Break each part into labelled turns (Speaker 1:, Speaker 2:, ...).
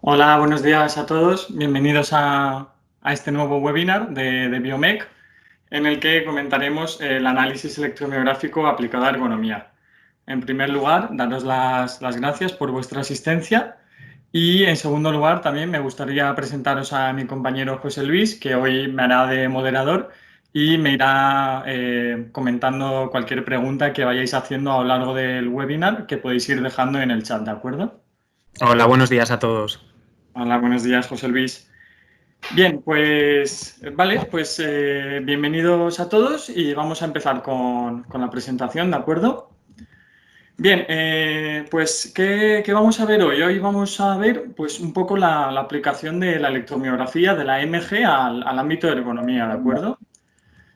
Speaker 1: Hola, buenos días a todos. Bienvenidos a este nuevo webinar de Biomec, en el que comentaremos el análisis electromiográfico aplicado a ergonomía. En primer lugar, daros las gracias por vuestra asistencia y, en segundo lugar, también me gustaría presentaros a mi compañero José Luis, que hoy me hará de moderador y me irá comentando cualquier pregunta que vayáis haciendo a lo largo del webinar, que podéis ir dejando en el chat, ¿de acuerdo?
Speaker 2: Hola, buenos días a todos.
Speaker 1: Hola, buenos días, José Luis. Bien, pues vale, pues bienvenidos a todos y vamos a empezar con la presentación, ¿de acuerdo? Bien, pues ¿qué vamos a ver hoy? Hoy vamos a ver pues un poco la aplicación de la electromiografía de la MG al ámbito de ergonomía, ¿de acuerdo?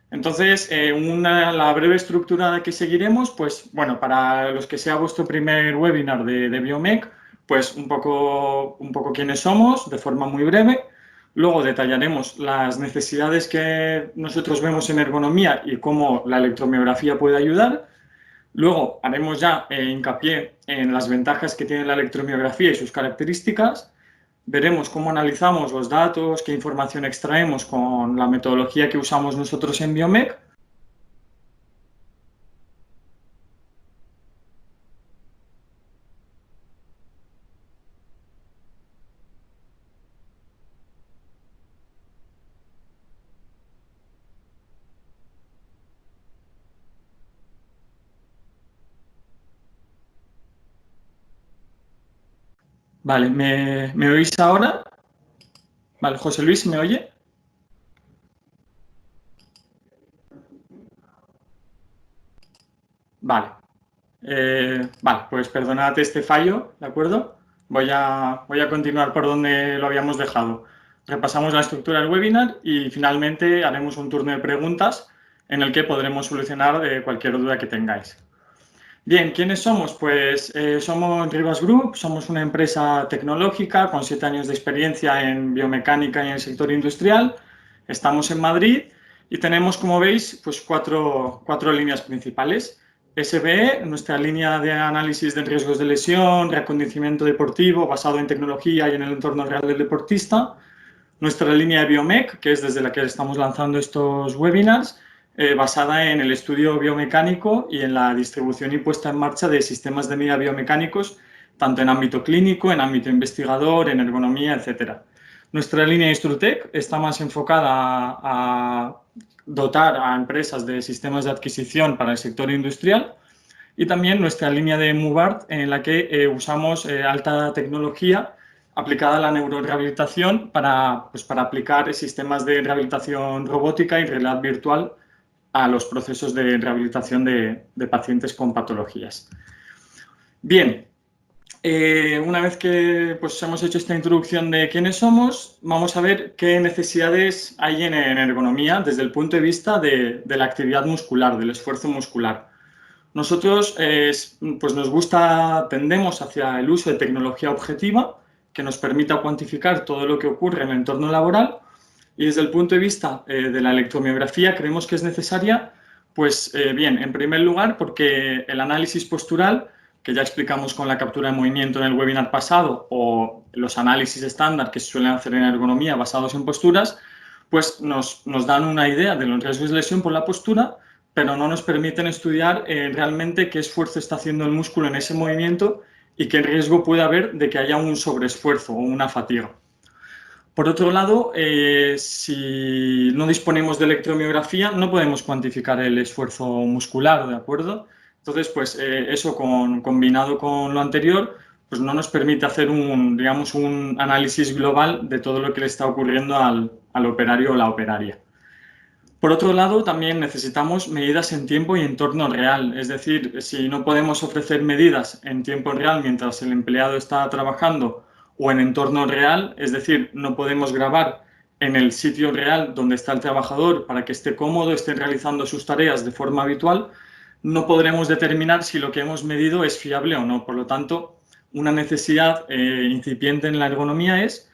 Speaker 1: Entonces, la breve estructura que seguiremos, pues bueno, para los que sea vuestro primer webinar de Biomec, pues un poco quiénes somos, de forma muy breve. Luego detallaremos las necesidades que nosotros vemos en ergonomía y cómo la electromiografía puede ayudar. Luego haremos ya hincapié en las ventajas que tiene la electromiografía y sus características. Veremos cómo analizamos los datos, qué información extraemos con la metodología que usamos nosotros en Biomec. Vale, ¿me oís ahora? Vale, José Luis, ¿me oye? Vale. Vale, pues perdonad este fallo, ¿de acuerdo? Voy a continuar por donde lo habíamos dejado. Repasamos la estructura del webinar y finalmente haremos un turno de preguntas en el que podremos solucionar cualquier duda que tengáis. Bien, ¿quiénes somos? Pues somos Rivas Group, somos una empresa tecnológica con 7 años de experiencia en biomecánica y en el sector industrial. Estamos en Madrid y tenemos, como veis, pues cuatro líneas principales. SBE, nuestra línea de análisis de riesgos de lesión, reacondicionamiento deportivo basado en tecnología y en el entorno real del deportista. Nuestra línea de Biomec, que es desde la que estamos lanzando estos webinars, basada en el estudio biomecánico y en la distribución y puesta en marcha de sistemas de medida biomecánicos, tanto en ámbito clínico, en ámbito investigador, en ergonomía, etc. Nuestra línea Instrutec está más enfocada a dotar a empresas de sistemas de adquisición para el sector industrial, y también nuestra línea de Mubart, en la que usamos alta tecnología aplicada a la neurorehabilitación para aplicar sistemas de rehabilitación robótica y realidad virtual a los procesos de rehabilitación de pacientes con patologías. Bien, una vez que pues, hemos hecho esta introducción de quiénes somos, vamos a ver qué necesidades hay en ergonomía desde el punto de vista de la actividad muscular, del esfuerzo muscular. Nosotros pues nos tendemos hacia el uso de tecnología objetiva que nos permita cuantificar todo lo que ocurre en el entorno laboral, y desde el punto de vista de la electromiografía creemos que es necesaria, pues bien, en primer lugar porque el análisis postural, que ya explicamos con la captura de movimiento en el webinar pasado, o los análisis estándar que se suelen hacer en ergonomía basados en posturas, pues nos dan una idea de los riesgos de lesión por la postura, pero no nos permiten estudiar realmente qué esfuerzo está haciendo el músculo en ese movimiento y qué riesgo puede haber de que haya un sobreesfuerzo o una fatiga. Por otro lado, si no disponemos de electromiografía, no podemos cuantificar el esfuerzo muscular, ¿de acuerdo? Entonces, pues eso combinado con lo anterior, pues no nos permite hacer digamos, un análisis global de todo lo que le está ocurriendo al operario o la operaria. Por otro lado, también necesitamos medidas en tiempo y entorno real, es decir, si no podemos ofrecer medidas en tiempo real mientras el empleado está trabajando o en entorno real, es decir, no podemos grabar en el sitio real donde está el trabajador para que esté cómodo, esté realizando sus tareas de forma habitual, no podremos determinar si lo que hemos medido es fiable o no. Por lo tanto, una necesidad incipiente en la ergonomía es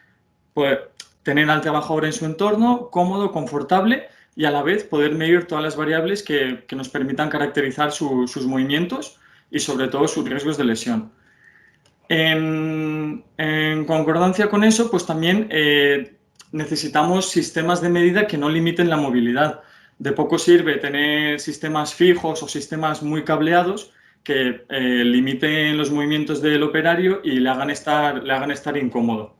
Speaker 1: pues, tener al trabajador en su entorno cómodo, confortable, y a la vez poder medir todas las variables que nos permitan caracterizar sus movimientos y sobre todo sus riesgos de lesión. En concordancia con eso, pues también necesitamos sistemas de medida que no limiten la movilidad. De poco sirve tener sistemas fijos o sistemas muy cableados que limiten los movimientos del operario y le hagan estar incómodo.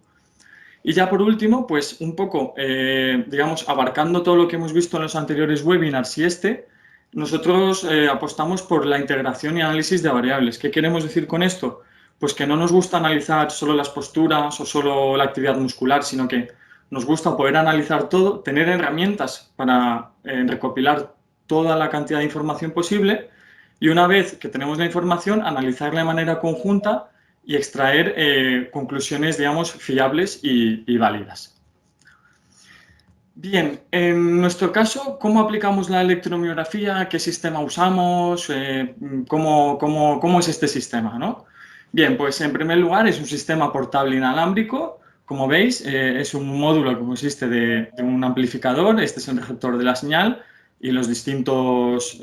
Speaker 1: Y ya por último, pues un poco, digamos, abarcando todo lo que hemos visto en los anteriores webinars y nosotros apostamos por la integración y análisis de variables. ¿Qué queremos decir con esto? Pues que no nos gusta analizar solo las posturas o solo la actividad muscular, sino que nos gusta poder analizar todo, tener herramientas para recopilar toda la cantidad de información posible y una vez que tenemos la información, analizarla de manera conjunta y extraer conclusiones, digamos, fiables y válidas. Bien, en nuestro caso, ¿cómo aplicamos la electromiografía? ¿Qué sistema usamos? ¿Cómo es este sistema, ¿no? Bien, pues en primer lugar es un sistema portable inalámbrico. Como veis, es un módulo que consiste de un amplificador, este es el receptor de la señal, y los distintos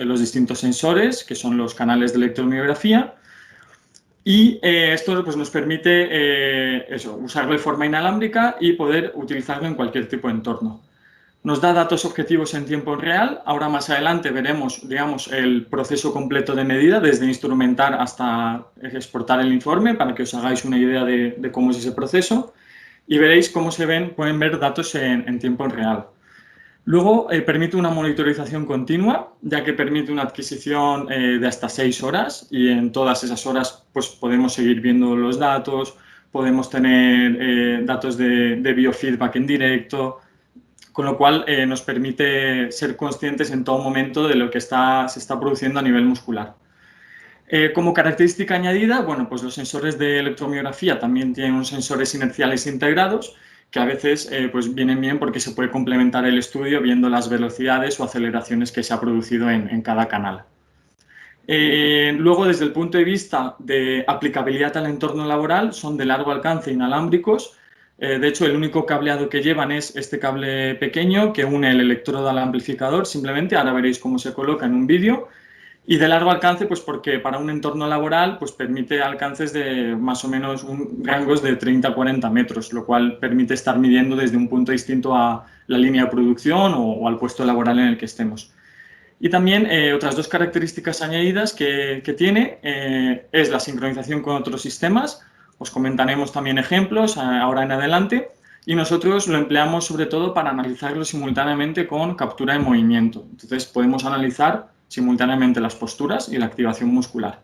Speaker 1: sensores, que son los canales de electromiografía. Y esto pues, nos permite usarlo de forma inalámbrica y poder utilizarlo en cualquier tipo de entorno. Nos da datos objetivos en tiempo real. Ahora más adelante veremos, digamos, el proceso completo de medida, desde instrumentar hasta exportar el informe, para que os hagáis una idea de cómo es ese proceso. Y veréis cómo pueden ver datos en tiempo real. Luego permite una monitorización continua, ya que permite una adquisición de hasta 6 horas y en todas esas horas pues, podemos seguir viendo los datos, podemos tener datos de biofeedback en directo, con lo cual nos permite ser conscientes en todo momento de lo que se está produciendo a nivel muscular. Como característica añadida, bueno, pues los sensores de electromiografía también tienen unos sensores inerciales integrados que a veces pues vienen bien porque se puede complementar el estudio viendo las velocidades o aceleraciones que se ha producido en cada canal. Luego, desde el punto de vista de aplicabilidad al entorno laboral, son de largo alcance inalámbricos. De hecho, el único cableado que llevan es este cable pequeño que une el electrodo al amplificador. Simplemente, ahora veréis cómo se coloca en un vídeo. Y de largo alcance, pues porque para un entorno laboral pues permite alcances de más o menos rangos de 30 a 40 metros, lo cual permite estar midiendo desde un punto distinto a la línea de producción o al puesto laboral en el que estemos. Y también otras dos características añadidas que tiene es la sincronización con otros sistemas. Os comentaremos también ejemplos ahora en adelante. Y nosotros lo empleamos sobre todo para analizarlo simultáneamente con captura de movimiento. Entonces podemos analizar simultáneamente las posturas y la activación muscular.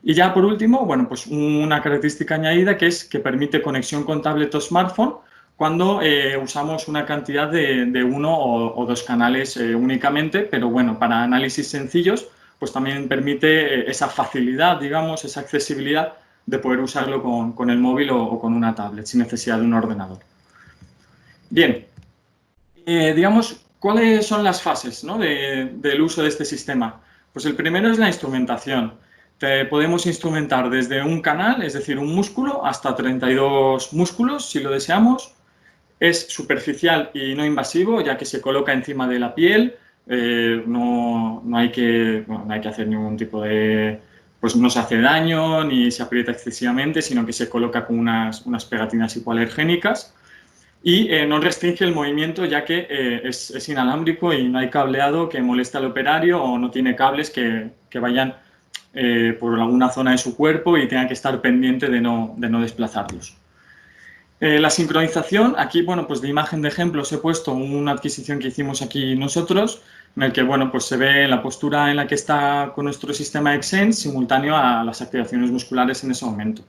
Speaker 1: Y ya por último, bueno, pues una característica añadida que es que permite conexión con tablet o smartphone cuando usamos una cantidad de uno o dos canales únicamente, pero bueno, para análisis sencillos, pues también permite esa facilidad, digamos, esa accesibilidad de poder usarlo con el móvil o con una tablet sin necesidad de un ordenador. Bien, digamos, ¿cuáles son las fases, ¿no? del uso de este sistema? Pues el primero es la instrumentación. Podemos instrumentar desde un canal, es decir, un músculo, hasta 32 músculos, si lo deseamos. Es superficial y no invasivo, ya que se coloca encima de la piel. No hay que hacer ningún tipo de... Pues no se hace daño ni se aprieta excesivamente, sino que se coloca con unas pegatinas hipoalergénicas. Y no restringe el movimiento, ya que es inalámbrico y no hay cableado que moleste al operario o no tiene cables que vayan por alguna zona de su cuerpo y tenga que estar pendiente de no desplazarlos. La sincronización, aquí, bueno, pues de imagen de ejemplo os he puesto una adquisición que hicimos aquí nosotros, en el que, bueno, pues se ve la postura en la que está con nuestro sistema Xsense simultáneo a las activaciones musculares en ese momento.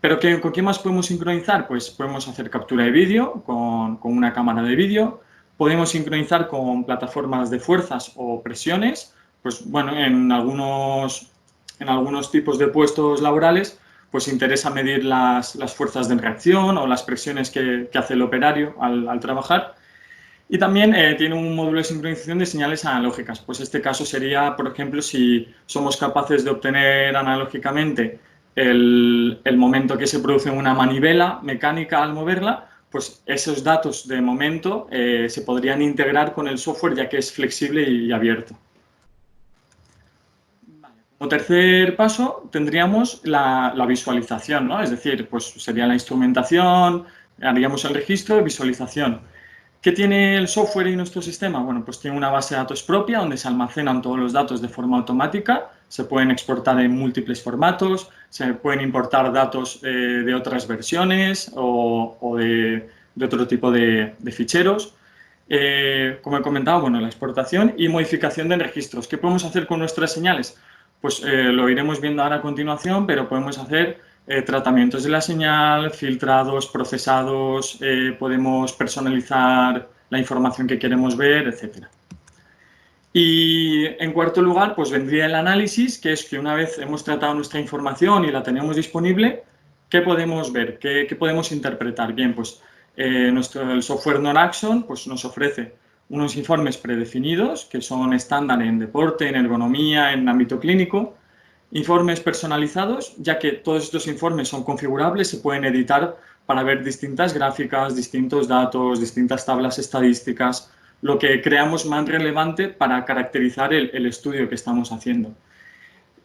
Speaker 1: ¿Pero con qué más podemos sincronizar? Pues podemos hacer captura de vídeo con una cámara de vídeo, podemos sincronizar con plataformas de fuerzas o presiones, pues bueno, en algunos tipos de puestos laborales pues interesa medir las fuerzas de reacción o las presiones que hace el operario al trabajar. Y también tiene un módulo de sincronización de señales analógicas. Pues este caso sería, por ejemplo, si somos capaces de obtener analógicamente el momento que se produce en una manivela mecánica al moverla, pues esos datos de momento se podrían integrar con el software, ya que es flexible y abierto. Como tercer paso tendríamos la visualización, ¿no? Es decir, pues sería la instrumentación, haríamos el registro de visualización. ¿Qué tiene el software y nuestro sistema? Bueno, pues tiene una base de datos propia donde se almacenan todos los datos de forma automática, se pueden exportar en múltiples formatos, se pueden importar datos de otras versiones o de otro tipo de ficheros. Como he comentado, bueno, la exportación y modificación de registros. ¿Qué podemos hacer con nuestras señales? Pues lo iremos viendo ahora a continuación, pero podemos hacer tratamientos de la señal, filtrados, procesados, podemos personalizar la información que queremos ver, etcétera. Y en cuarto lugar, pues vendría el análisis, que es que una vez hemos tratado nuestra información y la tenemos disponible, ¿qué podemos ver? ¿Qué podemos interpretar? Bien, pues el software Noraxon pues, nos ofrece unos informes predefinidos que son estándar en deporte, en ergonomía, en ámbito clínico, informes personalizados, ya que todos estos informes son configurables, se pueden editar para ver distintas gráficas, distintos datos, distintas tablas estadísticas, lo que creamos más relevante para caracterizar el estudio que estamos haciendo.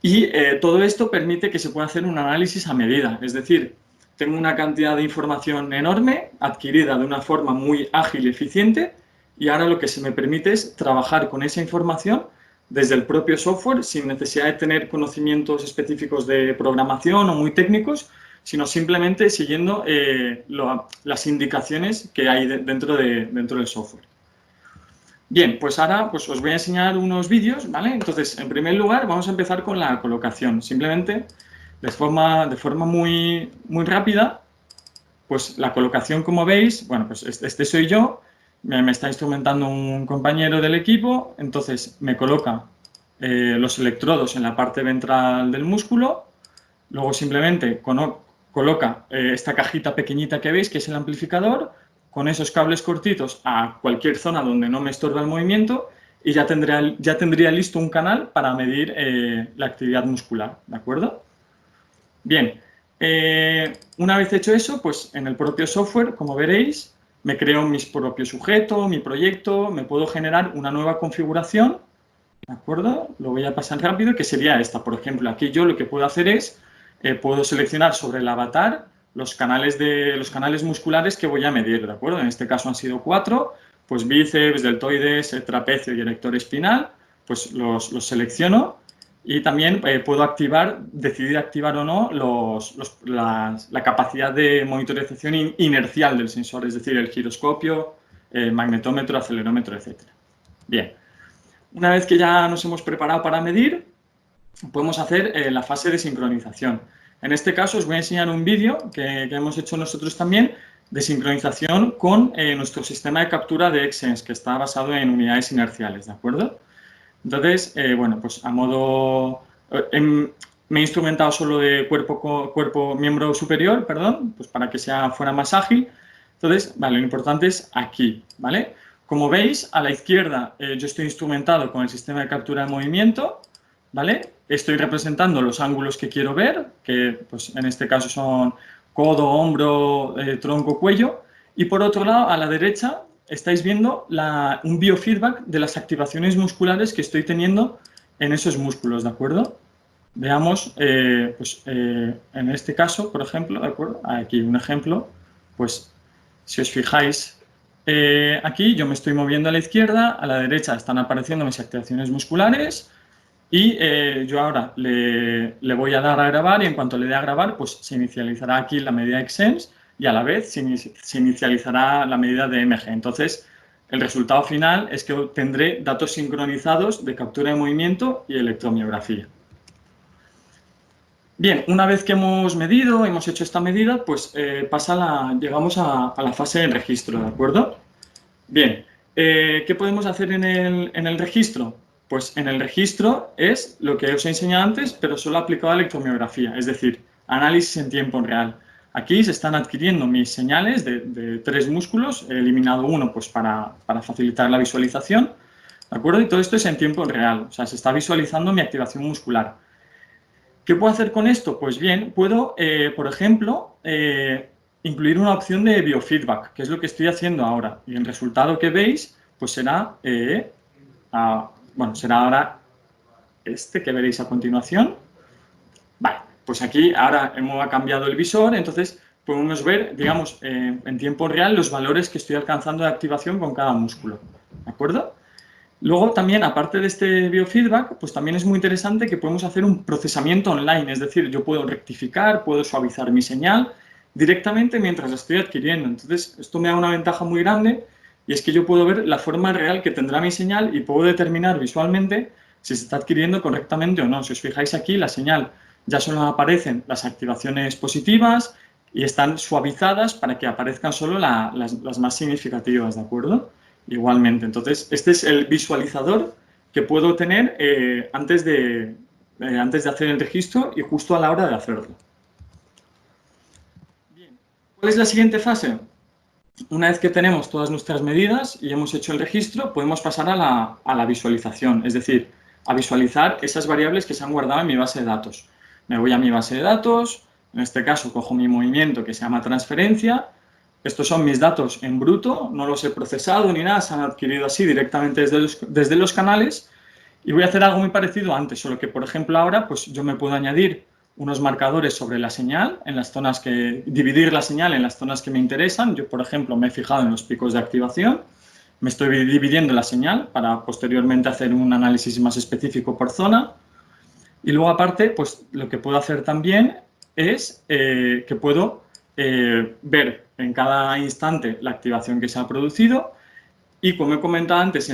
Speaker 1: Y todo esto permite que se pueda hacer un análisis a medida, es decir, tengo una cantidad de información enorme, adquirida de una forma muy ágil y eficiente, y ahora lo que se me permite es trabajar con esa información desde el propio software sin necesidad de tener conocimientos específicos de programación o muy técnicos, sino simplemente siguiendo las indicaciones que hay dentro del software. Bien, pues ahora pues os voy a enseñar unos vídeos, ¿vale? Entonces, en primer lugar, vamos a empezar con la colocación. Simplemente, de forma muy rápida, pues la colocación, como veis, bueno, pues este soy yo, me está instrumentando un compañero del equipo, entonces me coloca los electrodos en la parte ventral del músculo, luego simplemente coloca esta cajita pequeñita que veis, que es el amplificador, con esos cables cortitos a cualquier zona donde no me estorba el movimiento y ya tendría listo un canal para medir la actividad muscular, ¿de acuerdo? Bien, una vez hecho eso, pues en el propio software, como veréis, me creo mi propio sujeto, mi proyecto, me puedo generar una nueva configuración, ¿de acuerdo? Lo voy a pasar rápido, que sería esta. Por ejemplo, aquí yo lo que puedo hacer es, puedo seleccionar sobre el avatar los canales musculares que voy a medir, ¿de acuerdo? En este caso han sido 4, pues bíceps, deltoides, trapecio y erector espinal, pues los selecciono y también puedo decidir activar o no la capacidad de monitorización inercial del sensor, es decir, el giroscopio, magnetómetro, acelerómetro, etc. Bien, una vez que ya nos hemos preparado para medir, podemos hacer la fase de sincronización. En este caso os voy a enseñar un vídeo que hemos hecho nosotros también de sincronización con nuestro sistema de captura de Xsense, que está basado en unidades inerciales, ¿de acuerdo? Entonces, bueno, pues a modo... me he instrumentado solo de miembro superior, perdón, pues para que fuera más ágil. Entonces, vale, lo importante es aquí, ¿vale? Como veis, a la izquierda yo estoy instrumentado con el sistema de captura de movimiento, ¿vale? Estoy representando los ángulos que quiero ver, que pues en este caso son codo, hombro, tronco, cuello. Y por otro lado, a la derecha, estáis viendo un biofeedback de las activaciones musculares que estoy teniendo en esos músculos, ¿de acuerdo? Veamos, en este caso, por ejemplo, ¿de acuerdo? Aquí un ejemplo, pues si os fijáis, aquí yo me estoy moviendo a la izquierda, a la derecha están apareciendo mis activaciones musculares y yo ahora le voy a dar a grabar y en cuanto le dé a grabar, pues se inicializará aquí la medida Xsense y a la vez se inicializará la medida de MG. Entonces, el resultado final es que obtendré datos sincronizados de captura de movimiento y electromiografía. Bien, una vez que hemos medido, hemos hecho esta medida, pues llegamos a la fase de registro, ¿de acuerdo? Bien, ¿qué podemos hacer en el registro? Pues en el registro es lo que os he enseñado antes, pero solo aplicado a electromiografía, es decir, análisis en tiempo real. Aquí se están adquiriendo mis señales de 3 músculos, he eliminado uno pues, para facilitar la visualización, ¿de acuerdo? Y todo esto es en tiempo real, o sea, se está visualizando mi activación muscular. ¿Qué puedo hacer con esto? Pues bien, puedo, por ejemplo, incluir una opción de biofeedback, que es lo que estoy haciendo ahora. Y el resultado que veis, pues será, será ahora este que veréis a continuación. Vale, pues aquí ahora hemos cambiado el visor, entonces podemos ver, digamos, en tiempo real los valores que estoy alcanzando de activación con cada músculo, ¿de acuerdo? Luego también, aparte de este biofeedback, pues también es muy interesante que podemos hacer un procesamiento online, es decir, yo puedo rectificar, puedo suavizar mi señal directamente mientras la estoy adquiriendo. Entonces, esto me da una ventaja muy grande y es que yo puedo ver la forma real que tendrá mi señal y puedo determinar visualmente si se está adquiriendo correctamente o no. Si os fijáis aquí, la señal ya solo aparecen las activaciones positivas y están suavizadas para que aparezcan solo las más significativas, ¿de acuerdo? Igualmente. Entonces, este es el visualizador que puedo tener antes de hacer el registro y justo a la hora de hacerlo. Bien. ¿Cuál es la siguiente fase? Una vez que tenemos todas nuestras medidas y hemos hecho el registro, podemos pasar a la visualización, es decir, a visualizar esas variables que se han guardado en mi base de datos. Me voy a mi base de datos, en este caso cojo mi movimiento que se llama transferencia. Estos son mis datos en bruto, no los he procesado ni nada, se han adquirido así directamente desde los canales y voy a hacer algo muy parecido a antes, solo que, por ejemplo, ahora pues yo me puedo añadir unos marcadores sobre la señal, en las zonas dividir la señal en las zonas que me interesan. Yo, por ejemplo, me he fijado en los picos de activación, me estoy dividiendo la señal para posteriormente hacer un análisis más específico por zona. Y luego, aparte, pues lo que puedo hacer también es que puedo ver en cada instante la activación que se ha producido y, como he comentado antes,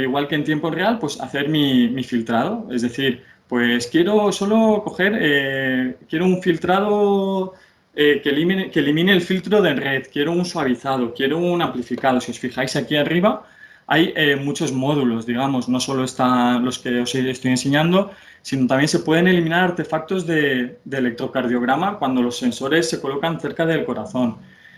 Speaker 1: igual que en tiempo real, pues hacer mi filtrado. Es decir, pues quiero solo quiero un filtrado que elimine el filtro de red, quiero un suavizado, quiero un amplificado. Si os fijáis aquí arriba, hay muchos módulos, digamos, no solo están los que os estoy enseñando, sino también se pueden eliminar artefactos de electrocardiograma cuando los sensores se colocan cerca del corazón.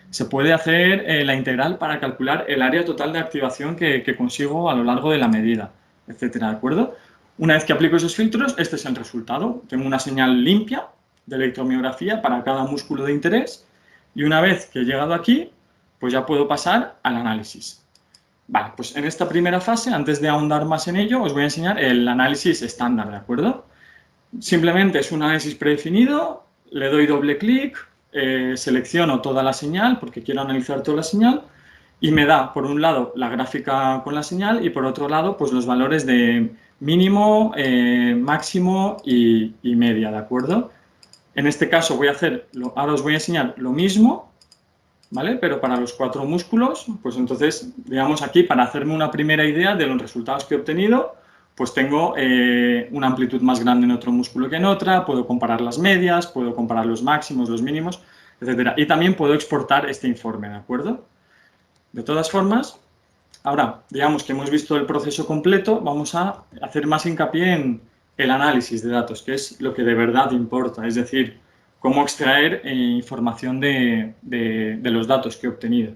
Speaker 1: Se puede hacer la integral para calcular el área total de activación que consigo a lo largo de la medida, etcétera, ¿de acuerdo? Una vez que aplico esos filtros, este es el resultado. Tengo una señal limpia de electromiografía para cada músculo de interés y una vez que he llegado aquí, pues ya puedo pasar al análisis. Vale, pues en esta primera fase, antes de ahondar más en ello, os voy a enseñar el análisis estándar, ¿de acuerdo? Simplemente es un análisis predefinido, le doy doble clic, selecciono toda la señal porque quiero analizar toda la señal y me da, por un lado, la gráfica con la señal y por otro lado, pues los valores de mínimo, máximo y media, ¿de acuerdo? En este caso ahora os voy a enseñar lo mismo, ¿vale? Pero para los 4 músculos, pues entonces, digamos aquí, para hacerme una primera idea de los resultados que he obtenido, pues tengo una amplitud más grande en otro músculo que en otra, puedo comparar las medias, puedo comparar los máximos, los mínimos, etcétera. Y también puedo exportar este informe, ¿de acuerdo? De todas formas, ahora, digamos que hemos visto el proceso completo, vamos a hacer más hincapié en el análisis de datos, que es lo que de verdad importa, es decir, cómo extraer información de los datos que he obtenido.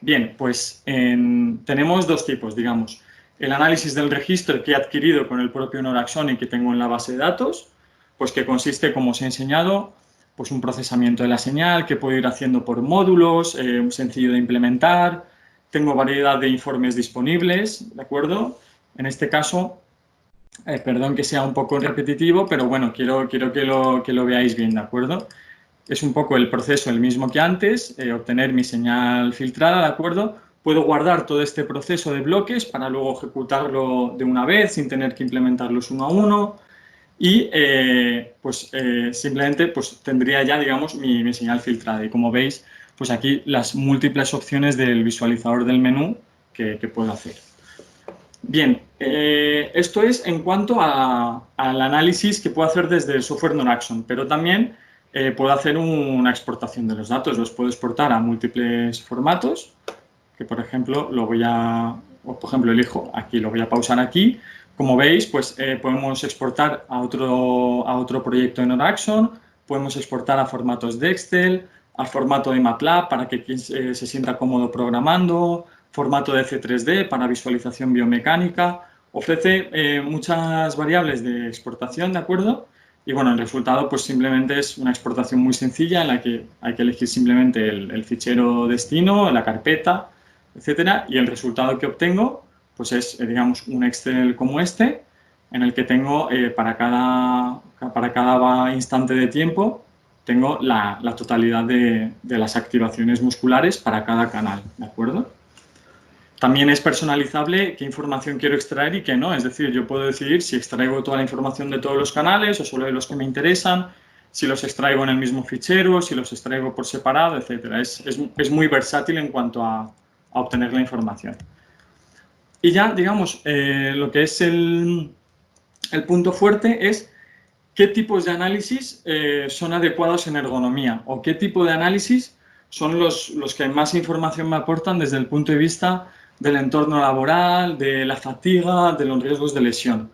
Speaker 1: Bien, pues tenemos dos tipos, digamos. El análisis del registro que he adquirido con el propio Noraxon y que tengo en la base de datos, pues que consiste, como os he enseñado, pues un procesamiento de la señal que puedo ir haciendo por módulos, sencillo de implementar. Tengo variedad de informes disponibles, ¿de acuerdo? En este caso, perdón que sea un poco repetitivo, pero bueno, quiero que lo veáis bien, ¿de acuerdo? Es un poco el proceso el mismo que antes, obtener mi señal filtrada, ¿de acuerdo? Puedo guardar todo este proceso de bloques para luego ejecutarlo de una vez sin tener que implementarlos uno a uno y simplemente pues, tendría ya, digamos, mi señal filtrada. Y como veis, pues aquí las múltiples opciones del visualizador del menú que puedo hacer. Bien, esto es en cuanto al análisis que puedo hacer desde el software Noraxon, pero también puedo hacer una exportación de los datos. Los puedo exportar a múltiples formatos, que por ejemplo elijo aquí, lo voy a pausar aquí. Como veis, pues podemos exportar a otro proyecto en Noraxon, podemos exportar a formatos de Excel, al formato de MATLAB para que quien se sienta cómodo programando, formato de C3D para visualización biomecánica. Ofrece muchas variables de exportación, ¿de acuerdo? Y bueno, el resultado pues simplemente es una exportación muy sencilla en la que hay que elegir simplemente el fichero destino, la carpeta, etcétera, y el resultado que obtengo pues es, digamos, un Excel como este, en el que tengo para cada instante de tiempo, tengo la totalidad de las activaciones musculares para cada canal, ¿de acuerdo? También es personalizable qué información quiero extraer y qué no. Es decir, yo puedo decidir si extraigo toda la información de todos los canales o solo de los que me interesan, si los extraigo en el mismo fichero, si los extraigo por separado, etc. Es muy versátil en cuanto a obtener la información. Y ya, digamos, lo que es el punto fuerte es qué tipos de análisis son adecuados en ergonomía o qué tipo de análisis son los que más información me aportan desde el punto de vista del entorno laboral, de la fatiga, de los riesgos de lesión.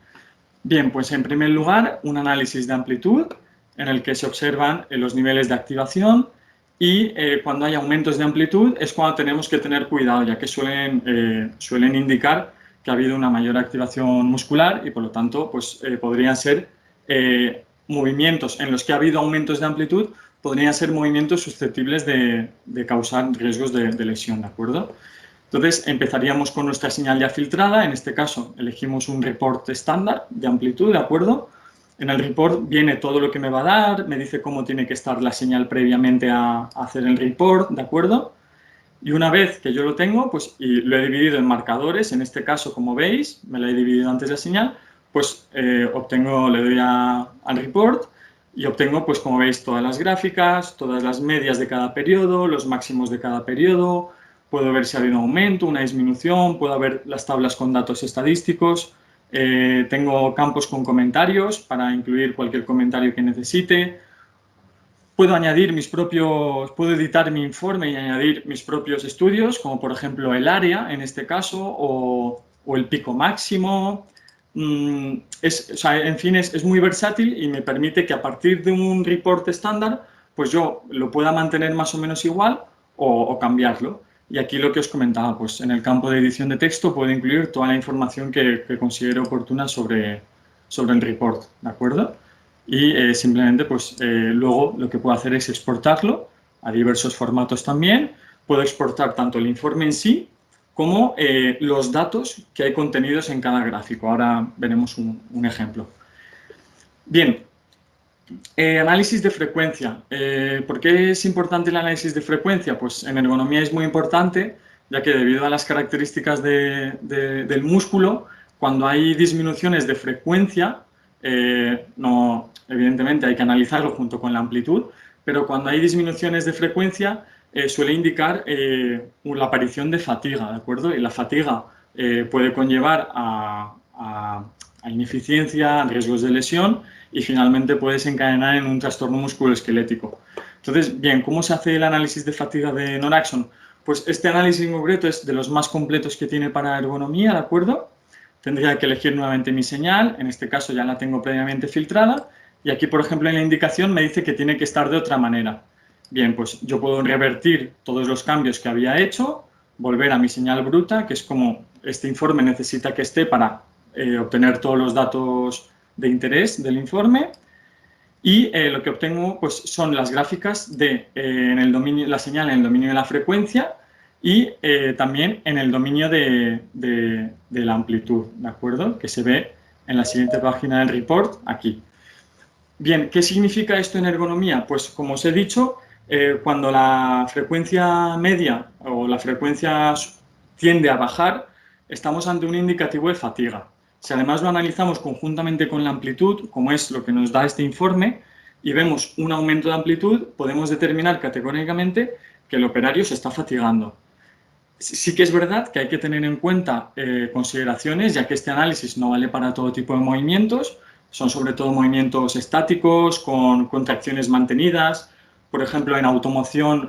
Speaker 1: Bien, pues en primer lugar, un análisis de amplitud en el que se observan los niveles de activación y cuando hay aumentos de amplitud es cuando tenemos que tener cuidado, ya que suelen indicar que ha habido una mayor activación muscular y por lo tanto pues, podrían ser movimientos en los que ha habido aumentos de amplitud, podrían ser movimientos susceptibles de causar riesgos de lesión, ¿de acuerdo? Entonces empezaríamos con nuestra señal ya filtrada, en este caso elegimos un report estándar de amplitud, ¿de acuerdo? En el report viene todo lo que me va a dar, me dice cómo tiene que estar la señal previamente a hacer el report, ¿de acuerdo? Y una vez que yo lo tengo, pues y lo he dividido en marcadores, en este caso, como veis, me lo he dividido antes de la señal, pues le doy al report y obtengo, pues como veis, todas las gráficas, todas las medias de cada periodo, los máximos de cada periodo, puedo ver si ha habido un aumento, una disminución, puedo ver las tablas con datos estadísticos, tengo campos con comentarios para incluir cualquier comentario que necesite, puedo puedo editar mi informe y añadir mis propios estudios, como por ejemplo el área, en este caso, o el pico máximo. En fin, es muy versátil y me permite que a partir de un report estándar, pues yo lo pueda mantener más o menos igual o cambiarlo. Y aquí lo que os comentaba, pues en el campo de edición de texto puedo incluir toda la información que considere oportuna sobre el report, ¿de acuerdo? Y simplemente pues luego lo que puedo hacer es exportarlo a diversos formatos también. Puedo exportar tanto el informe en sí como los datos que hay contenidos en cada gráfico. Ahora veremos un ejemplo. Bien, análisis de frecuencia. ¿Por qué es importante el análisis de frecuencia? Pues en ergonomía es muy importante, ya que debido a las características del músculo, cuando hay disminuciones de frecuencia, evidentemente hay que analizarlo junto con la amplitud, pero cuando hay disminuciones de frecuencia suele indicar la aparición de fatiga, ¿de acuerdo? Y la fatiga puede conllevar a ineficiencia, a riesgos de lesión y finalmente puede desencadenar en un trastorno musculoesquelético. Entonces, bien, ¿cómo se hace el análisis de fatiga de Noraxon? Pues este análisis en concreto es de los más completos que tiene para ergonomía, ¿de acuerdo? Tendría que elegir nuevamente mi señal, en este caso ya la tengo previamente filtrada, y aquí, por ejemplo, en la indicación me dice que tiene que estar de otra manera. Bien, pues yo puedo revertir todos los cambios que había hecho, volver a mi señal bruta, que es como este informe necesita que esté para obtener todos los datos de interés del informe, y lo que obtengo pues, son las gráficas de la señal en el dominio de la frecuencia y también en el dominio de la amplitud, ¿de acuerdo? Que se ve en la siguiente página del report, aquí. Bien, ¿qué significa esto en ergonomía? Pues como os he dicho, cuando la frecuencia media o la frecuencia tiende a bajar, estamos ante un indicativo de fatiga. Si además lo analizamos conjuntamente con la amplitud, como es lo que nos da este informe, y vemos un aumento de amplitud, podemos determinar categóricamente que el operario se está fatigando. Sí que es verdad que hay que tener en cuenta consideraciones, ya que este análisis no vale para todo tipo de movimientos, son sobre todo movimientos estáticos, con contracciones mantenidas, por ejemplo, en automoción,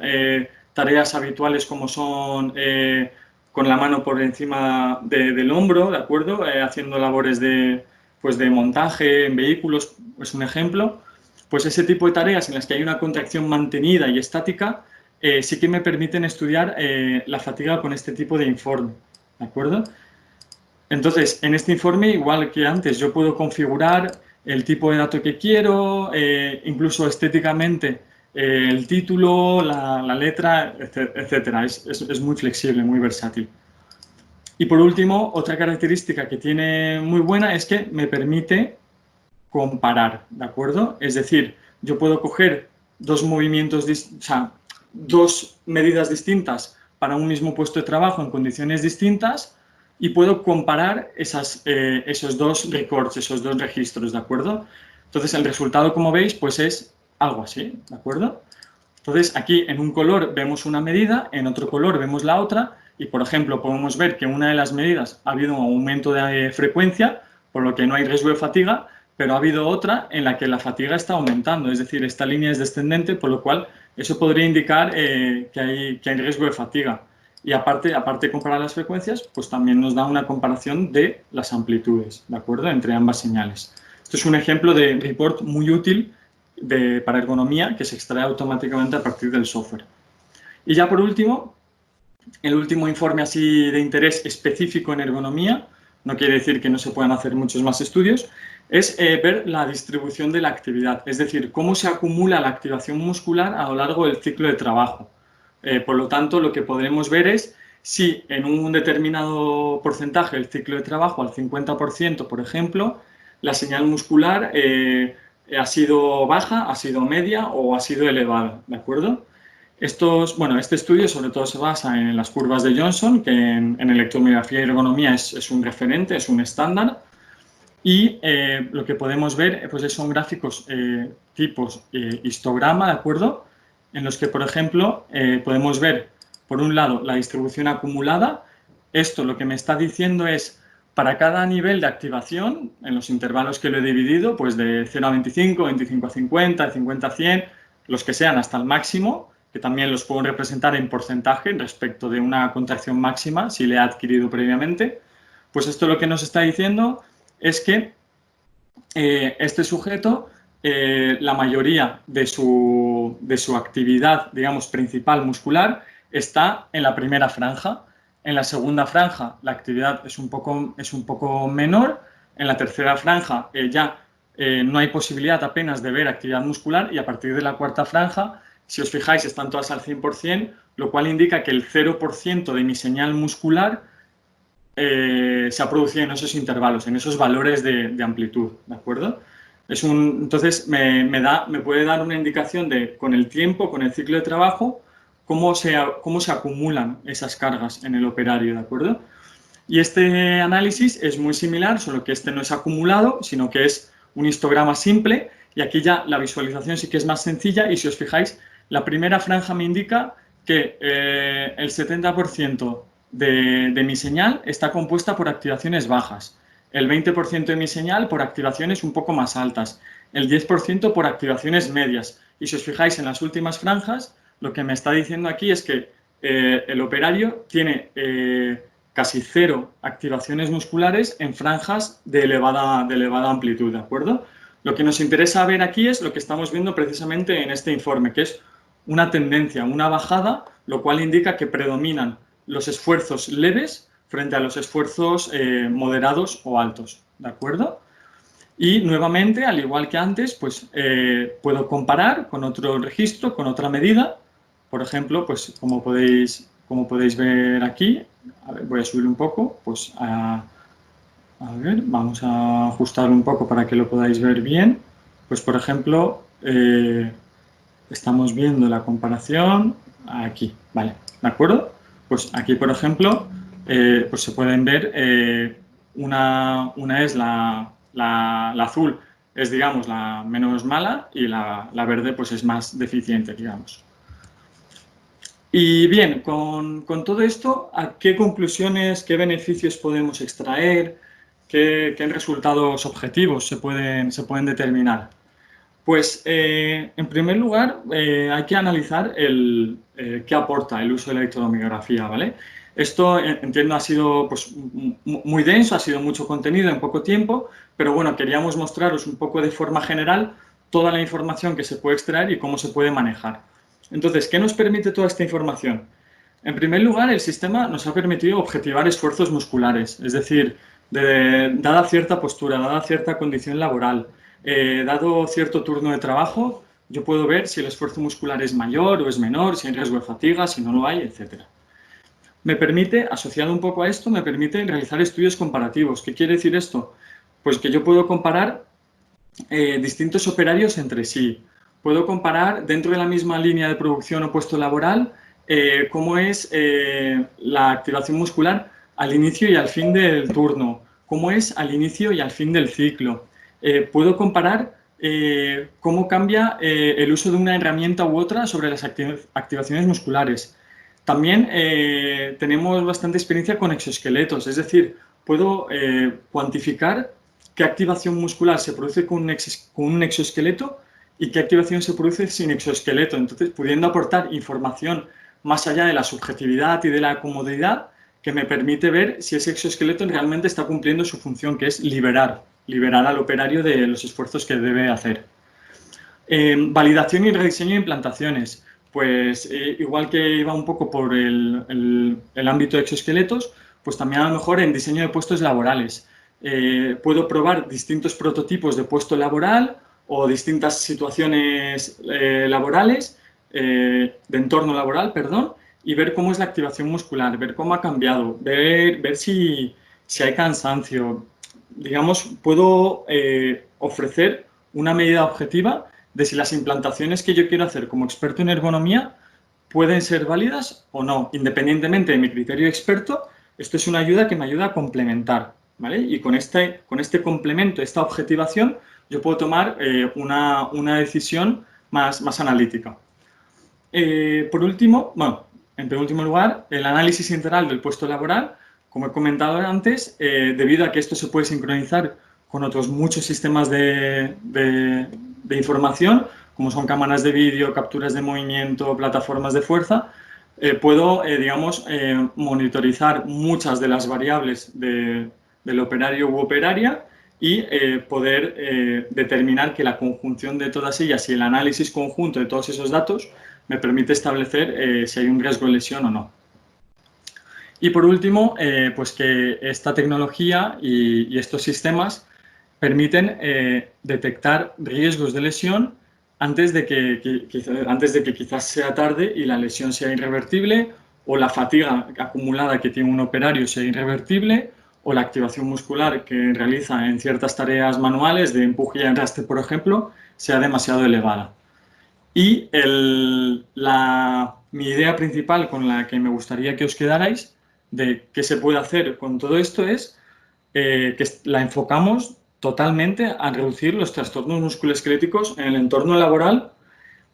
Speaker 1: tareas habituales como son con la mano por encima del hombro, ¿de acuerdo? Haciendo labores pues de montaje en vehículos, es un ejemplo. Pues ese tipo de tareas en las que hay una contracción mantenida y estática, sí que me permiten estudiar la fatiga con este tipo de informe, ¿de acuerdo? Entonces, en este informe, igual que antes, yo puedo configurar el tipo de dato que quiero, incluso estéticamente, el título, la letra, etcétera. Es muy flexible, muy versátil. Y por último, otra característica que tiene muy buena es que me permite comparar, ¿de acuerdo? Es decir, yo puedo coger dos movimientos, o sea, dos medidas distintas para un mismo puesto de trabajo en condiciones distintas y puedo comparar esos dos records, esos dos registros, ¿de acuerdo? Entonces, el resultado, como veis, pues es algo así, ¿de acuerdo? Entonces, aquí en un color vemos una medida, en otro color vemos la otra y, por ejemplo, podemos ver que una de las medidas ha habido un aumento de frecuencia, por lo que no hay riesgo de fatiga, pero ha habido otra en la que la fatiga está aumentando, es decir, esta línea es descendente, por lo cual eso podría indicar que hay riesgo de fatiga. Y aparte de comparar las frecuencias, pues también nos da una comparación de las amplitudes, ¿de acuerdo?, entre ambas señales. Esto es un ejemplo de report muy útil para ergonomía que se extrae automáticamente a partir del software. Y ya por último, el último informe así de interés específico en ergonomía, no quiere decir que no se puedan hacer muchos más estudios, es ver la distribución de la actividad, es decir, cómo se acumula la activación muscular a lo largo del ciclo de trabajo. Por lo tanto, lo que podremos ver es si en un determinado porcentaje del ciclo de trabajo, al 50%, por ejemplo, la señal muscular ha sido baja, ha sido media o ha sido elevada, ¿de acuerdo? Este estudio sobre todo se basa en las curvas de Johnson, que en electromiografía y ergonomía es un referente, es un estándar, y lo que podemos ver pues son gráficos tipos histograma, ¿de acuerdo? En los que, por ejemplo, podemos ver, por un lado, la distribución acumulada. Esto lo que me está diciendo es, para cada nivel de activación, en los intervalos que lo he dividido, pues de 0 a 25, 25 a 50, de 50 a 100, los que sean hasta el máximo, que también los puedo representar en porcentaje respecto de una contracción máxima, si le he adquirido previamente, pues esto lo que nos está diciendo es que este sujeto, la mayoría de su actividad, digamos, principal muscular, está en la primera franja. En la segunda franja la actividad es un poco menor. En la tercera franja no hay posibilidad apenas de ver actividad muscular y a partir de la cuarta franja, si os fijáis, están todas al 100%, lo cual indica que el 0% de mi señal muscular se ha producido en esos intervalos, en esos valores de amplitud, ¿de acuerdo? Entonces me puede dar una indicación de, con el tiempo, con el ciclo de trabajo, cómo se acumulan esas cargas en el operario, ¿de acuerdo? Y este análisis es muy similar, solo que este no es acumulado, sino que es un histograma simple, y aquí ya la visualización sí que es más sencilla, y si os fijáis, la primera franja me indica que el 70% de mi señal está compuesta por activaciones bajas, el 20% de mi señal por activaciones un poco más altas, el 10% por activaciones medias. Y si os fijáis en las últimas franjas, lo que me está diciendo aquí es que el operario tiene casi cero activaciones musculares en franjas de elevada amplitud, ¿de acuerdo? Lo que nos interesa ver aquí es lo que estamos viendo precisamente en este informe, que es una tendencia, una bajada, lo cual indica que predominan los esfuerzos leves frente a los esfuerzos moderados o altos, ¿de acuerdo? Y nuevamente, al igual que antes, pues puedo comparar con otro registro, con otra medida. Por ejemplo, pues como podéis ver aquí, a ver, voy a subir un poco, pues a ver, vamos a ajustar un poco para que lo podáis ver bien. Pues por ejemplo, estamos viendo la comparación aquí, ¿vale? ¿De acuerdo? Pues aquí, por ejemplo, pues se pueden ver, una es la azul, es, digamos, la menos mala, y la verde, pues es más deficiente, digamos. Y bien, con todo esto, ¿a qué conclusiones, qué beneficios podemos extraer? ¿Qué resultados objetivos se pueden determinar? Pues, en primer lugar, hay que analizar qué aporta el uso de la electromiografía, ¿vale? Esto, entiendo, ha sido pues, muy denso, ha sido mucho contenido en poco tiempo, pero bueno, queríamos mostraros un poco de forma general toda la información que se puede extraer y cómo se puede manejar. Entonces, ¿qué nos permite toda esta información? En primer lugar, el sistema nos ha permitido objetivar esfuerzos musculares, es decir, dada cierta postura, dada cierta condición laboral, dado cierto turno de trabajo, yo puedo ver si el esfuerzo muscular es mayor o es menor, si hay riesgo de fatiga, si no lo hay, etc. me permite, asociado un poco a esto, me permite realizar estudios comparativos. ¿Qué quiere decir esto? Pues que yo puedo comparar distintos operarios entre sí. Puedo comparar dentro de la misma línea de producción o puesto laboral cómo es la activación muscular al inicio y al fin del turno, cómo es al inicio y al fin del ciclo. Puedo comparar cómo cambia el uso de una herramienta u otra sobre las activaciones musculares. También tenemos bastante experiencia con exoesqueletos, es decir, puedo cuantificar qué activación muscular se produce con un exoesqueleto y qué activación se produce sin exoesqueleto. Entonces, pudiendo aportar información más allá de la subjetividad y de la comodidad, que me permite ver si ese exoesqueleto realmente está cumpliendo su función, que es liberar al operario de los esfuerzos que debe hacer. Validación y rediseño de implantaciones. Pues igual que iba un poco por el ámbito de exoesqueletos, pues también a lo mejor en diseño de puestos laborales. Puedo probar distintos prototipos de puesto laboral o distintas situaciones laborales, de entorno laboral, perdón, y ver cómo es la activación muscular, ver cómo ha cambiado, ver si hay cansancio. Digamos, puedo ofrecer una medida objetiva de si las implantaciones que yo quiero hacer como experto en ergonomía pueden ser válidas o no. Independientemente de mi criterio experto, esto es una ayuda que me ayuda a complementar, ¿vale? Y con este complemento, esta objetivación, yo puedo tomar una decisión más analítica. Por último, bueno, en penúltimo lugar, el análisis integral del puesto laboral. Como he comentado antes, debido a que esto se puede sincronizar con otros muchos sistemas de información, como son cámaras de vídeo, capturas de movimiento, plataformas de fuerza, puedo, digamos, monitorizar muchas de las variables del operario u operaria y poder determinar que la conjunción de todas ellas y el análisis conjunto de todos esos datos me permite establecer si hay un riesgo de lesión o no. Y por último, pues que esta tecnología y estos sistemas permiten detectar riesgos de lesión antes de que quizás sea tarde y la lesión sea irrevertible, o la fatiga acumulada que tiene un operario sea irrevertible, o la activación muscular que realiza en ciertas tareas manuales de empuje y arrastre, por ejemplo, sea demasiado elevada. Y mi idea principal con la que me gustaría que os quedarais de qué se puede hacer con todo esto es que la enfocamos totalmente a reducir los trastornos musculoesqueléticos en el entorno laboral,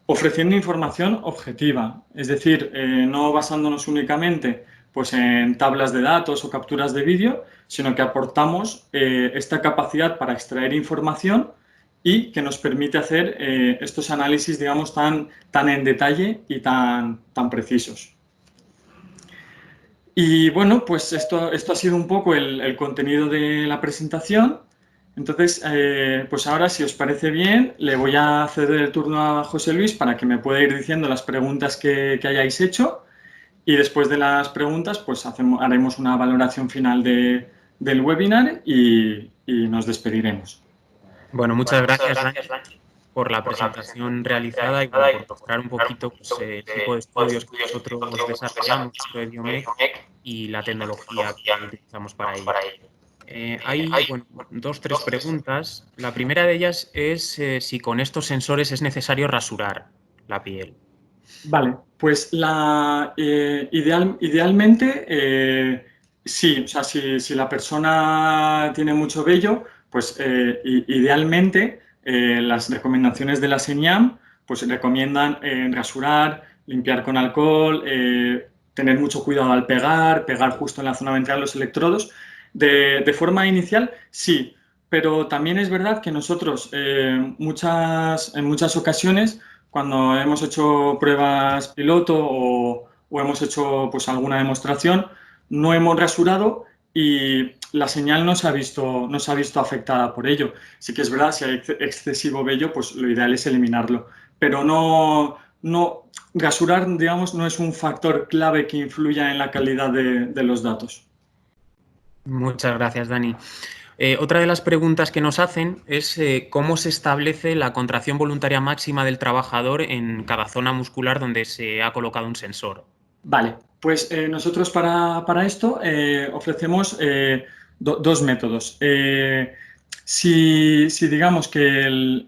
Speaker 1: ofreciendo información objetiva, es decir, no basándonos únicamente pues, en tablas de datos o capturas de vídeo, sino que aportamos esta capacidad para extraer información y que nos permite hacer estos análisis, digamos, tan en detalle y tan precisos. Y bueno, pues esto ha sido un poco el contenido de la presentación. Entonces, pues ahora, si os parece bien, le voy a ceder el turno a José Luis para que me pueda ir diciendo las preguntas que hayáis hecho, y después de las preguntas, pues haremos una valoración final del webinar y nos despediremos.
Speaker 2: Bueno, muchas gracias, Dani, por la presentación realizada y bueno, por mostrar un poquito pues, el tipo de estudios que nosotros desarrollamos dentro de Biomec y la tecnología que utilizamos para ello. Hay bueno, 2 o 3 preguntas. La primera de ellas es si con estos sensores es necesario rasurar la piel.
Speaker 1: Vale, pues idealmente sí, o sea, si la persona tiene mucho vello, pues idealmente las recomendaciones de la SENIAM pues recomiendan rasurar, limpiar con alcohol, tener mucho cuidado al pegar justo en la zona ventral los electrodos. De forma inicial, sí, pero también es verdad que nosotros en muchas ocasiones, cuando hemos hecho pruebas piloto o hemos hecho pues, alguna demostración, no hemos rasurado y la señal no se ha visto afectada por ello. Sí que es verdad, si hay excesivo vello, pues lo ideal es eliminarlo. Pero no rasurar, digamos, no es un factor clave que influya en la calidad de los datos.
Speaker 2: Muchas gracias, Dani. Otra de las preguntas que nos hacen es cómo se establece la contracción voluntaria máxima del trabajador en cada zona muscular donde se ha colocado un sensor.
Speaker 1: Vale, pues nosotros para esto ofrecemos dos métodos. Si digamos que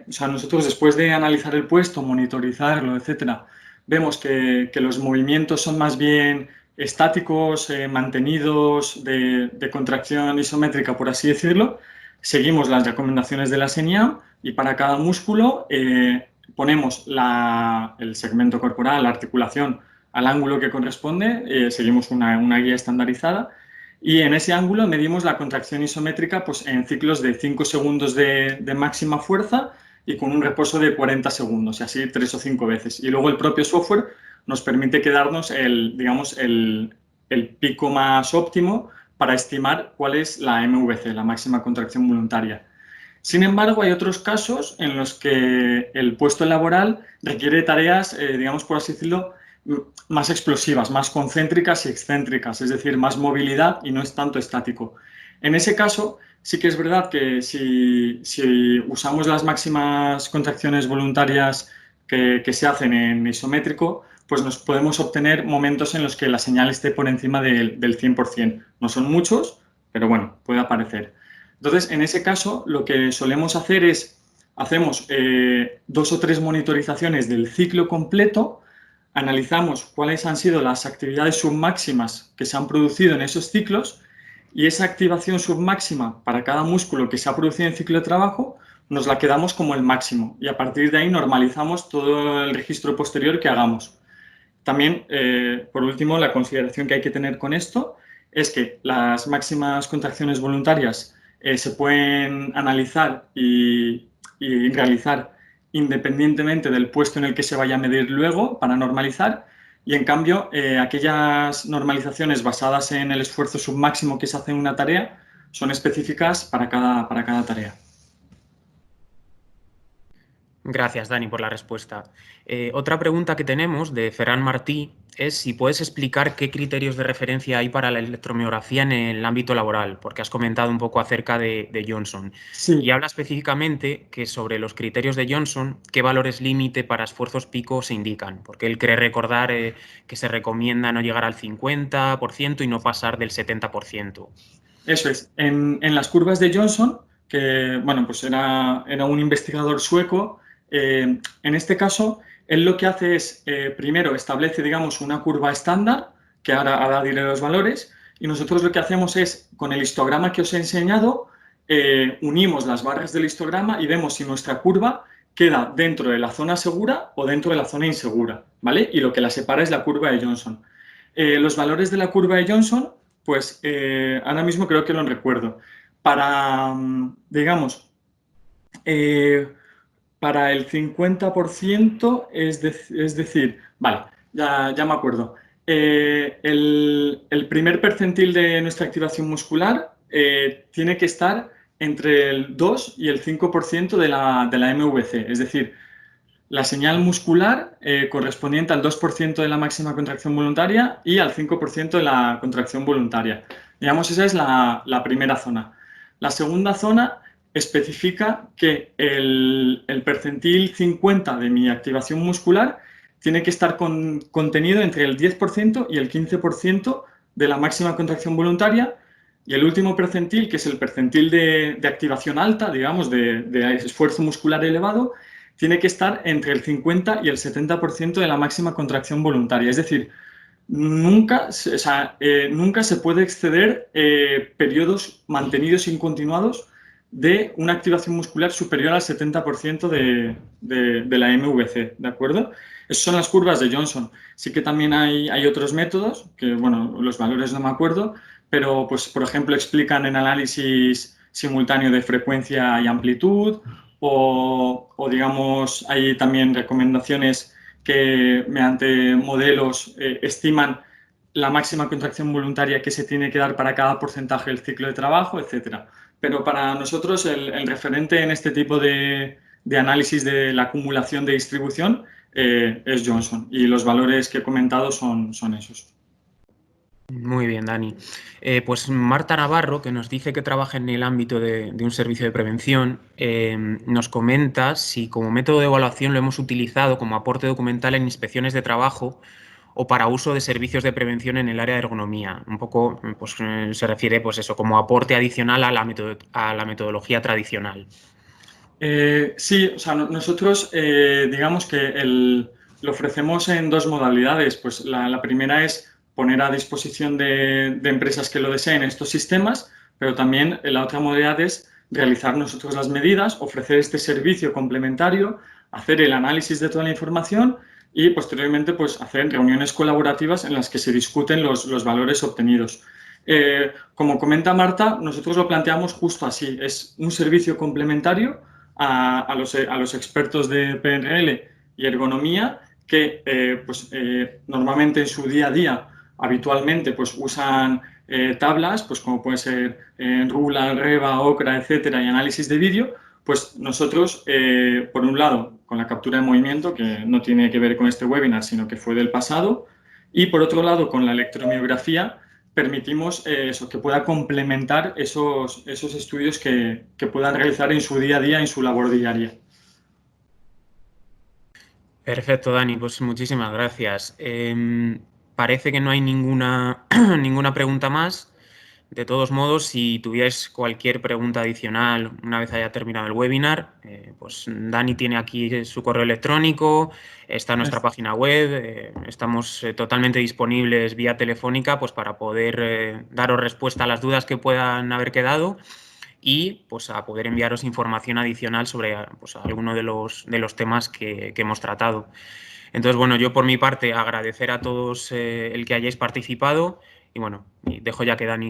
Speaker 1: o sea, nosotros después de analizar el puesto, monitorizarlo, etcétera, vemos que los movimientos son más bien estáticos, mantenidos, de contracción isométrica, por así decirlo, seguimos las recomendaciones de la SENIAM y para cada músculo ponemos el segmento corporal, la articulación, al ángulo que corresponde, seguimos una guía estandarizada y en ese ángulo medimos la contracción isométrica pues, en ciclos de 5 segundos de máxima fuerza y con un reposo de 40 segundos, y así 3 o 5 veces. Y luego el propio software nos permite quedarnos digamos, el pico más óptimo para estimar cuál es la MVC, la máxima contracción voluntaria. Sin embargo, hay otros casos en los que el puesto laboral requiere tareas, digamos por así decirlo, más explosivas, más concéntricas y excéntricas, es decir, más movilidad y no es tanto estático. En ese caso, sí que es verdad que si usamos las máximas contracciones voluntarias que se hacen en isométrico, pues nos podemos obtener momentos en los que la señal esté por encima del 100%. No son muchos, pero bueno, puede aparecer. Entonces, en ese caso, lo que solemos hacer es, hacemos 2 o 3 monitorizaciones del ciclo completo, analizamos cuáles han sido las actividades submáximas que se han producido en esos ciclos y esa activación submáxima para cada músculo que se ha producido en ciclo de trabajo nos la quedamos como el máximo y a partir de ahí normalizamos todo el registro posterior que hagamos. También, por último, la consideración que hay que tener con esto es que las máximas contracciones voluntarias se pueden analizar y realizar independientemente del puesto en el que se vaya a medir luego para normalizar y en cambio aquellas normalizaciones basadas en el esfuerzo submáximo que se hace en una tarea son específicas para cada tarea.
Speaker 2: Gracias, Dani, por la respuesta. Otra pregunta que tenemos de Ferran Martí es si puedes explicar qué criterios de referencia hay para la electromiografía en el ámbito laboral, porque has comentado un poco acerca de Johnson.
Speaker 1: Sí.
Speaker 2: Y habla específicamente que sobre los criterios de Johnson, qué valores límite para esfuerzos pico se indican, porque él cree recordar que se recomienda no llegar al 50% y no pasar del 70%.
Speaker 1: Eso es. En las curvas de Johnson, que bueno, pues era un investigador sueco, en este caso, él lo que hace es, primero establece, digamos, una curva estándar, que ahora diré los valores, y nosotros lo que hacemos es, con el histograma que os he enseñado, unimos las barras del histograma y vemos si nuestra curva queda dentro de la zona segura o dentro de la zona insegura, ¿vale? Y lo que la separa es la curva de Johnson. Los valores de la curva de Johnson, pues ahora mismo creo que lo recuerdo. Para, digamos, para el 50%, es decir, vale, ya me acuerdo. El primer percentil de nuestra activación muscular tiene que estar entre el 2 y el 5% de la MVC, es decir, la señal muscular correspondiente al 2% de la máxima contracción voluntaria y al 5% de la contracción voluntaria. Digamos, esa es la primera zona. La segunda zona especifica que el percentil 50 de mi activación muscular tiene que estar contenido entre el 10% y el 15% de la máxima contracción voluntaria, y el último percentil, que es el percentil de activación alta, digamos, de esfuerzo muscular elevado, tiene que estar entre el 50 y el 70% de la máxima contracción voluntaria. Es decir, nunca se puede exceder periodos mantenidos y continuados de una activación muscular superior al 70% de la MVC, ¿de acuerdo? Esas son las curvas de Johnson. Sí que también hay otros métodos, que bueno, los valores no me acuerdo, pero pues por ejemplo explican en análisis simultáneo de frecuencia y amplitud, o digamos, hay también recomendaciones que mediante modelos estiman la máxima contracción voluntaria que se tiene que dar para cada porcentaje del ciclo de trabajo, etcétera. Pero para nosotros el referente en este tipo de análisis de la acumulación de distribución es Johnson, y los valores que he comentado son esos.
Speaker 2: Muy bien, Dani. Pues Marta Navarro, que nos dice que trabaja en el ámbito de un servicio de prevención, nos comenta si como método de evaluación lo hemos utilizado como aporte documental en inspecciones de trabajo o para uso de servicios de prevención en el área de ergonomía. Un poco pues, se refiere pues eso, como aporte adicional a la metodología tradicional.
Speaker 1: Sí, o sea, nosotros digamos que lo ofrecemos en dos modalidades. Pues la primera es poner a disposición de empresas que lo deseen estos sistemas, pero también la otra modalidad es realizar nosotros las medidas, ofrecer este servicio complementario, hacer el análisis de toda la información y posteriormente pues hacer reuniones colaborativas en las que se discuten los valores obtenidos. Como comenta Marta, nosotros lo planteamos justo así, es un servicio complementario a los expertos de PNL y ergonomía que normalmente en su día a día habitualmente pues usan tablas pues como puede ser Rula, Reva, Okra, etcétera y análisis de vídeo. Pues nosotros, por un lado, con la captura de movimiento, que no tiene que ver con este webinar, sino que fue del pasado, y por otro lado, con la electromiografía, permitimos eso, que pueda complementar esos estudios que puedan realizar en su día a día, en su labor diaria.
Speaker 2: Perfecto, Dani, pues muchísimas gracias. Parece que no hay ninguna, ninguna pregunta más. De todos modos, si tuvierais cualquier pregunta adicional una vez haya terminado el webinar, pues Dani tiene aquí su correo electrónico, está nuestra página web, estamos totalmente disponibles vía telefónica pues, para poder daros respuesta a las dudas que puedan haber quedado y pues, a poder enviaros información adicional sobre pues, alguno de los temas que hemos tratado. Entonces, bueno, yo por mi parte agradecer a todos el que hayáis participado y bueno, dejo ya que Dani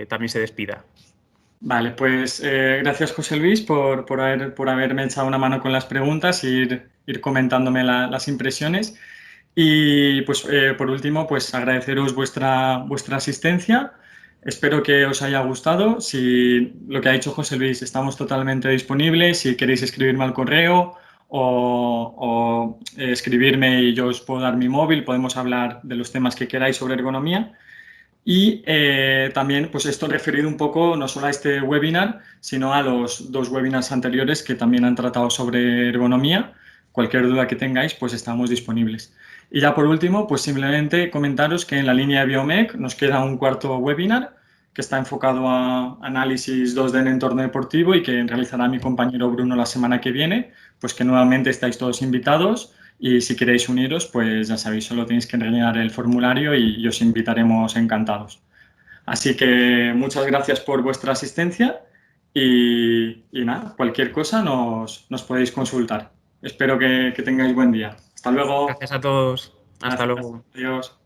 Speaker 2: también se despida.
Speaker 1: Vale, pues gracias José Luis por haberme echado una mano con las preguntas e ir comentándome las impresiones. Y pues por último, pues agradeceros vuestra asistencia. Espero que os haya gustado. Si lo que ha dicho José Luis, estamos totalmente disponibles. Si queréis escribirme al correo o escribirme y yo os puedo dar mi móvil, podemos hablar de los temas que queráis sobre ergonomía. Y también, pues esto referido un poco no solo a este webinar, sino a los dos webinars anteriores que también han tratado sobre ergonomía. Cualquier duda que tengáis, pues estamos disponibles. Y ya por último, pues simplemente comentaros que en la línea de Biomec nos queda un cuarto webinar que está enfocado a análisis 2D en entorno deportivo y que realizará mi compañero Bruno la semana que viene, pues que nuevamente estáis todos invitados. Y si queréis uniros, pues ya sabéis, solo tenéis que rellenar el formulario y os invitaremos encantados. Así que muchas gracias por vuestra asistencia y nada, cualquier cosa nos podéis consultar. Espero que tengáis buen día. Hasta luego.
Speaker 2: Gracias a todos. Hasta
Speaker 1: Gracias.
Speaker 2: luego.
Speaker 1: Adiós.